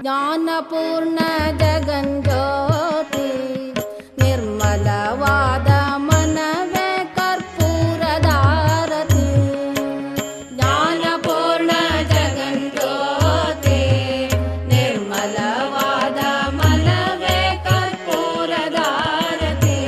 ಜ್ಞಾನಪೂರ್ಣ ಜಗಂಜ್ಯೋತಿ ನಿರ್ಮಲವಾದ ಮನವೇ ಕರ್ಪೂರದಾರತಿ. ಜ್ಞಾನಪೂರ್ಣ ಜಗಂಜ್ಯೋತಿ ನಿರ್ಮಲವಾದ ಮನವೇ ಕರ್ಪೂರದಾರತಿ.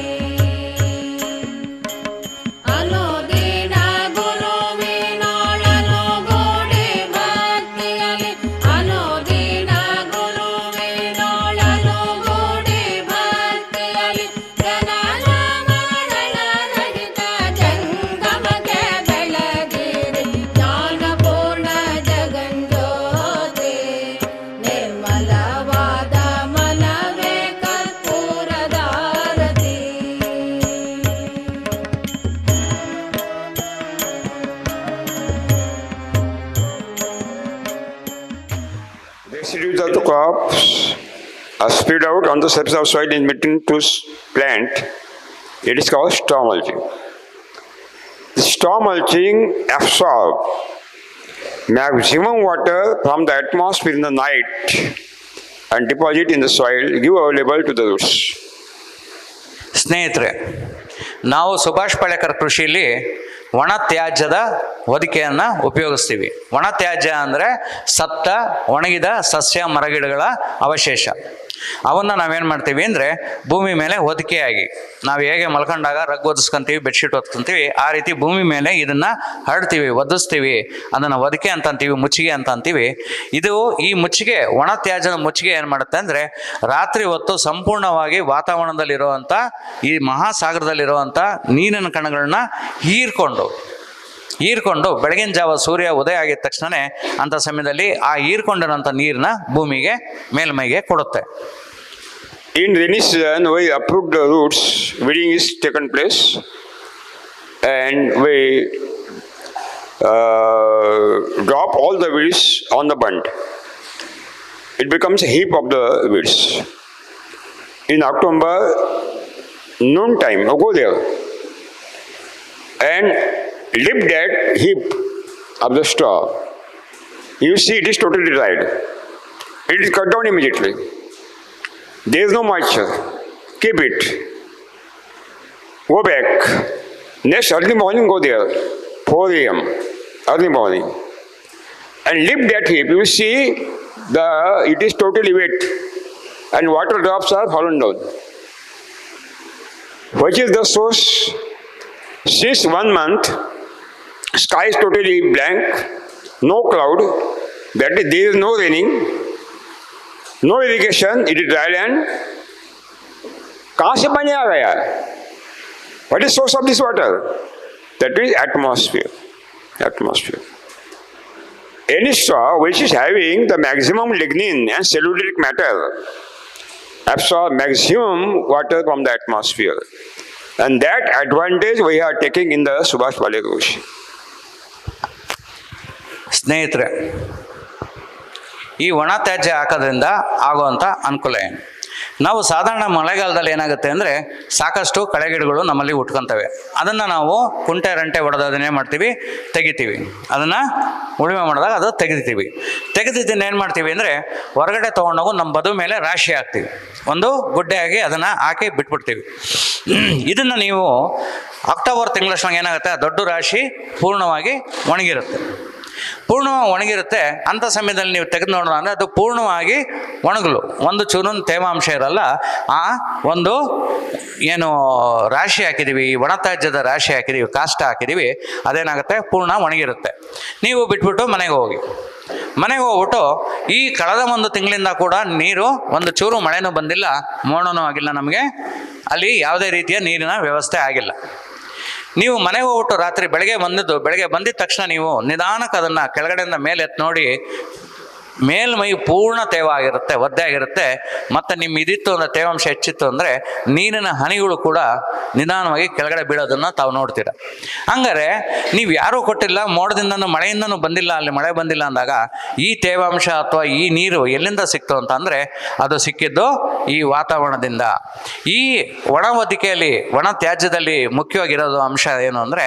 ಅನುದಿನ ಗುರುವಿನೊಳನು ಗೂಡಿ ಭಕ್ತಿಯಲಿ, ಅನುದಿನ ಗುರುವಿನೊಳನು ಗೂಡಿ ಭಕ್ತಿಯಲಿ, ಜನನ ಮರಣ ರಹಿತ ಜಂಗಮಕ್ಕೆ ಬೆಳಗಿರಿ. ಜ್ಞಾನಪೂರ್ಣ ಜಗಂಜ್ಯೋತಿ ನಿರ್ಮಲವಾದ ಮನವೇ ಕರ್ಪೂರದಾರತಿ. The residues of the crops are spread out on the surface of soil in between two plant. It is called straw mulching. The straw mulching absorbs maximum water from the atmosphere in the night and deposit in the soil, give available to the roots. ಸ್ನೇಹಿತರೆ, ನಾವು ಸುಭಾಷ್ ಪಾಳೇಕರ್ ಕೃಷಿಯಲ್ಲಿ ಒಣ ತ್ಯಾಜ್ಯದ ಹೊದಿಕೆಯನ್ನು ಉಪಯೋಗಿಸ್ತೀವಿ. ಒಣ ತ್ಯಾಜ್ಯ ಅಂದರೆ ಸತ್ತ ಒಣಗಿದ ಸಸ್ಯ ಮರಗಿಡಗಳ ಅವಶೇಷ. ಅವನ್ನು ನಾವೇನು ಮಾಡ್ತೀವಿ ಅಂದರೆ ಭೂಮಿ ಮೇಲೆ ಹೊದಿಕೆಯಾಗಿ, ನಾವು ಹೇಗೆ ಮಲ್ಕೊಂಡಾಗ ರಗ್ ಒದಿಸ್ಕೊಂತೀವಿ, ಬೆಡ್ಶೀಟ್ ಒದ್ಕೊಂತೀವಿ, ಆ ರೀತಿ ಭೂಮಿ ಮೇಲೆ ಇದನ್ನು ಹರಡ್ತೀವಿ, ಒದಿಸ್ತೀವಿ. ಅದನ್ನು ಹೊದಿಕೆ ಅಂತ ಅಂತೀವಿ, ಮುಚ್ಚಿಗೆ ಅಂತ ಅಂತೀವಿ. ಇದು ಈ ಮುಚ್ಚಿಗೆ, ಒಣ ತ್ಯಾಜ್ಯದ ಮುಚ್ಚಿಗೆ ಏನು ಮಾಡುತ್ತೆ ಅಂದರೆ ರಾತ್ರಿ ಹೊತ್ತು ಸಂಪೂರ್ಣವಾಗಿ ವಾತಾವರಣದಲ್ಲಿರುವಂಥ ಈ ಮಹಾಸಾಗರದಲ್ಲಿರುವಂಥ ನೀರಿನ ಕಣಗಳನ್ನ ಹೀರ್ಕೊಂಡು ಬೆಳಗಿನ ಜಾವ ಸೂರ್ಯ ಉದಯ ಆಗಿದ ತಕ್ಷಣವೇ ಅಂಥ ಸಮಯದಲ್ಲಿ ಆ ಹೀರ್ಕೊಂಡಿರೋಂಥ ನೀರನ್ನ ಭೂಮಿಗೆ ಮೇಲ್ಮೈಗೆ ಕೊಡುತ್ತೆ. In rainy season, we uproot the roots, weeding is taken place, and we drop all the weeds on the bund. It becomes a heap of the weeds. In October, noon time, go there and lift that heap of the straw. You see it is totally dried. It is cut down immediately. There is no moisture. Keep it. Go back. Next early morning go there, 4 a.m. early morning. And lift that heap. You see it is totally wet and water drops are fallen down. Which is the source? Since 1 month, sky is totally blank, no cloud, that is, there is no raining, no irrigation, it is dry land. कहाँ से पानी आ गया? What is source of this water? That is atmosphere. Atmosphere. Any straw which is having the maximum lignin and cellulosic matter absorb maximum water from the atmosphere. And that advantage we are taking in the Subhash Palayakar Krishi. ಸ್ನೇಹಿತರೆ, ಈ ಒಣ ತ್ಯಾಜ್ಯ ಹಾಕೋದ್ರಿಂದ ಆಗುವಂಥ ಅನುಕೂಲ ಏನು? ನಾವು ಸಾಧಾರಣ ಮಳೆಗಾಲದಲ್ಲಿ ಏನಾಗುತ್ತೆ ಅಂದರೆ ಸಾಕಷ್ಟು ಕಳೆಗಿಡಗಳು ನಮ್ಮಲ್ಲಿ ಹುಟ್ಕೊತವೆ. ಅದನ್ನು ನಾವು ಕುಂಟೆ ರಂಟೆ ಹೊಡೆದು ಅದನ್ನೇ ಮಾಡ್ತೀವಿ, ತೆಗಿತೀವಿ. ಅದನ್ನು ಉಳುಮೆ ಮಾಡಿದಾಗ ಅದು ತೆಗೆದಿದ್ದನ್ನು ಏನು ಮಾಡ್ತೀವಿ ಅಂದರೆ ಹೊರಗಡೆ ತೊಗೊಂಡೋಗಿ ನಮ್ಮ ಬದು ಮೇಲೆ ರಾಶಿ ಹಾಕ್ತೀವಿ, ಒಂದು ಗುಡ್ಡೆಯಾಗಿ ಅದನ್ನು ಹಾಕಿ ಬಿಟ್ಬಿಡ್ತೀವಿ. ಇದನ್ನು ನೀವು ಅಕ್ಟೋಬರ್ ತಿಂಗಳಷ್ಟೊಂಗೆ ಏನಾಗುತ್ತೆ, ದೊಡ್ಡ ರಾಶಿ ಪೂರ್ಣವಾಗಿ ಒಣಗಿರುತ್ತೆ. ಅಂಥ ಸಮಯದಲ್ಲಿ ನೀವು ತೆಗೆದು ನೋಡೋಣ ಅಂದರೆ ಅದು ಪೂರ್ಣವಾಗಿ ಒಣಗಲು, ಒಂದು ಚೂರು ತೇವಾಂಶ ಇರಲ್ಲ. ಆ ಒಂದು ಏನು ರಾಶಿ ಹಾಕಿದ್ದೀವಿ, ಒಣ ತ್ಯಾಜ್ಯದ ರಾಶಿ ಹಾಕಿದ್ದೀವಿ, ಕಾಷ್ಟ ಹಾಕಿದ್ದೀವಿ, ಅದೇನಾಗುತ್ತೆ ಪೂರ್ಣ ಒಣಗಿರುತ್ತೆ. ನೀವು ಬಿಟ್ಬಿಟ್ಟು ಮನೆಗೆ ಹೋಗ್ಬಿಟ್ಟು ಈ ಕಳೆದ 1 ತಿಂಗಳಿಂದ ಕೂಡ ನೀರು ಒಂದು ಚೂರು ಮಳೆನೂ ಬಂದಿಲ್ಲ, ಮೋಡನೂ ಆಗಿಲ್ಲ, ನಮಗೆ ಅಲ್ಲಿ ಯಾವುದೇ ರೀತಿಯ ನೀರಿನ ವ್ಯವಸ್ಥೆ ಆಗಿಲ್ಲ. ನೀವು ಮನೆಗೆ ಹೋಗ್ಬಿಟ್ಟು ಬೆಳಗ್ಗೆ ಬಂದಿದ್ದ ತಕ್ಷಣ ನೀವು ನಿಧಾನಕ್ಕೆ ಅದನ್ನು ಕೆಳಗಡೆಯಿಂದ ಮೇಲೆ ಎತ್ತಿ ನೋಡಿ, ಮೇಲ್ಮೈ ಪೂರ್ಣ ತೇವ ಆಗಿರುತ್ತೆ, ಒದ್ದೆ ಆಗಿರುತ್ತೆ. ಮತ್ತು ನಿಮ್ಮ ಇದಿತ್ತು ಅಂದರೆ ತೇವಾಂಶ ಹೆಚ್ಚಿತ್ತು ಅಂದರೆ ನೀರಿನ ಹನಿಗಳು ಕೂಡ ನಿಧಾನವಾಗಿ ಕೆಳಗಡೆ ಬೀಳೋದನ್ನು ತಾವು ನೋಡ್ತೀರ. ಹಂಗಾರೆ ನೀವು ಯಾರೂ ಕೊಟ್ಟಿಲ್ಲ, ಮೋಡದಿಂದನೂ ಮಳೆಯಿಂದನೂ ಬಂದಿಲ್ಲ, ಅಲ್ಲಿ ಮಳೆ ಬಂದಿಲ್ಲ ಅಂದಾಗ ಈ ತೇವಾಂಶ ಅಥವಾ ಈ ನೀರು ಎಲ್ಲಿಂದ ಸಿಕ್ತು ಅಂತ ಅಂದರೆ ಅದು ಸಿಕ್ಕಿದ್ದು ಈ ವಾತಾವರಣದಿಂದ. ಈ ಒಣ ಹೊದಿಕೆಯಲ್ಲಿ, ಒಣ ತ್ಯಾಜ್ಯದಲ್ಲಿ ಮುಖ್ಯವಾಗಿರೋದು ಅಂಶ ಏನು ಅಂದರೆ,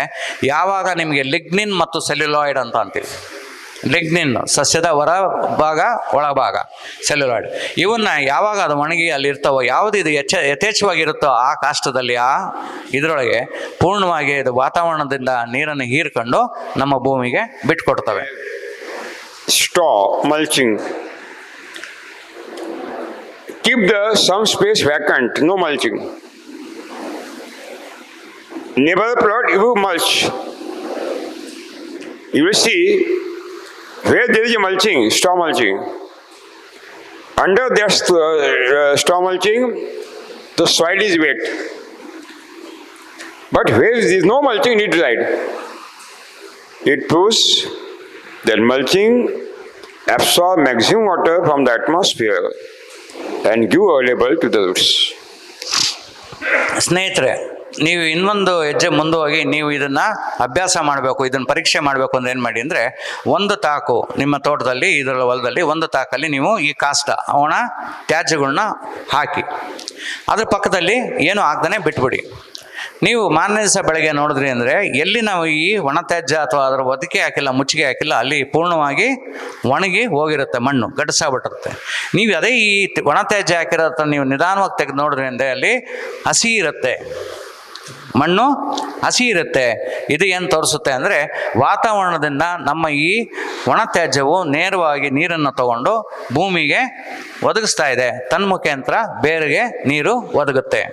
ಯಾವಾಗ ನಿಮಗೆ ಲಿಗ್ನಿನ್ ಮತ್ತು ಸೆಲ್ಯುಲಾಯ್ಡ್ ಅಂತ ಅಂತೀವಿ. ಲಿಗ್ನಿನ್ ಸಸ್ಯದ ಹೊರಭಾಗ, ಒಳಭಾಗ ಸೆಲ್ಯುಲಾಯ್ಡ್, ಇವನ್ನ ಯಾವಾಗ ಅದು ಒಣಗಿ ಅಲ್ಲಿ ಇರ್ತಾವೋ, ಯಾವುದು ಇದು ಯಥೇಚ್ಛವಾಗಿರುತ್ತೋ ಆ ಕಾಷ್ಟದಲ್ಲಿ, ಆ ಇದರೊಳಗೆ ಪೂರ್ಣವಾಗಿ ಇದು ವಾತಾವರಣದಿಂದ ನೀರನ್ನು ಹೀರ್ಕೊಂಡು ನಮ್ಮ ಭೂಮಿಗೆ ಬಿಟ್ಕೊಡ್ತವೆ. Straw mulching. Keep some space vacant, no mulching. Neighbor plot, you mulch. You will see where there is a mulching, straw mulching. Under that straw mulching, the soil is wet. But where there is no mulching, it dried. It proves that mulching absorbs maximum water from the atmosphere and give available to the roots. ಸ್ನೇಹಿತರೆ, ನೀವು ಇನ್ನೊಂದು ಹೆಜ್ಜೆ ಮುಂದೆ ಹೋಗಿ ನೀವು ಇದನ್ನು ಅಭ್ಯಾಸ ಮಾಡಬೇಕು, ಇದನ್ನು ಪರೀಕ್ಷೆ ಮಾಡಬೇಕು ಅಂದ್ರೆ ಏನು ಮಾಡಿ ಅಂದರೆ, ಒಂದು ತಾಕು ನಿಮ್ಮ ತೋಟದಲ್ಲಿ, ಇದರ ಹೊಲದಲ್ಲಿ ಒಂದು ತಾಕಲ್ಲಿ ನೀವು ಈ ಕಾಷ್ಟ ಒಣ ತ್ಯಾಜ್ಯಗಳನ್ನ ಹಾಕಿ, ಅದ್ರ ಪಕ್ಕದಲ್ಲಿ ಏನು ಹಾಕ್ದೇ ಬಿಟ್ಬಿಡಿ. ನೀವು ಮಾರನೇ ದಿವಸ ಬೆಳಗ್ಗೆ ನೋಡಿದ್ರಿ ಅಂದರೆ ಎಲ್ಲಿ ನಾವು ಈ ಒಣ ತ್ಯಾಜ್ಯ ಅಥವಾ ಅದರ ಹೊದಿಕೆ ಹಾಕಿಲ್ಲ, ಮುಚ್ಚಿಗೆ ಹಾಕಿಲ್ಲ, ಅಲ್ಲಿ ಪೂರ್ಣವಾಗಿ ಒಣಗಿ ಹೋಗಿರುತ್ತೆ, ಮಣ್ಣು ಗಡ್ಸಾಗ್ಬಿಟ್ಟಿರುತ್ತೆ. ನೀವು ಅದೇ ಈ ಒಣ ತ್ಯಾಜ್ಯ ಹಾಕಿರೋ ನೀವು ನಿಧಾನವಾಗಿ ತೆಗೆದು ನೋಡಿದ್ರಿ ಅಂದರೆ ಅಲ್ಲಿ ಹಸಿ ಇರುತ್ತೆ, ಮಣ್ಣು ಹಸಿ ಇರುತ್ತೆ. ಇದು ಏನು ತೋರಿಸುತ್ತೆ ಅಂದರೆ, ವಾತಾವರಣದಿಂದ ನಮ್ಮ ಈ ಒಣ ತ್ಯಾಜ್ಯವು ನೇರವಾಗಿ ನೀರನ್ನು ತಗೊಂಡು ಭೂಮಿಗೆ ಒದಗಿಸ್ತಾ ಇದೆ, ತನ್ಮುಖಾಂತರ ಬೇರಿಗೆ ನೀರು ಒದಗುತ್ತೆ.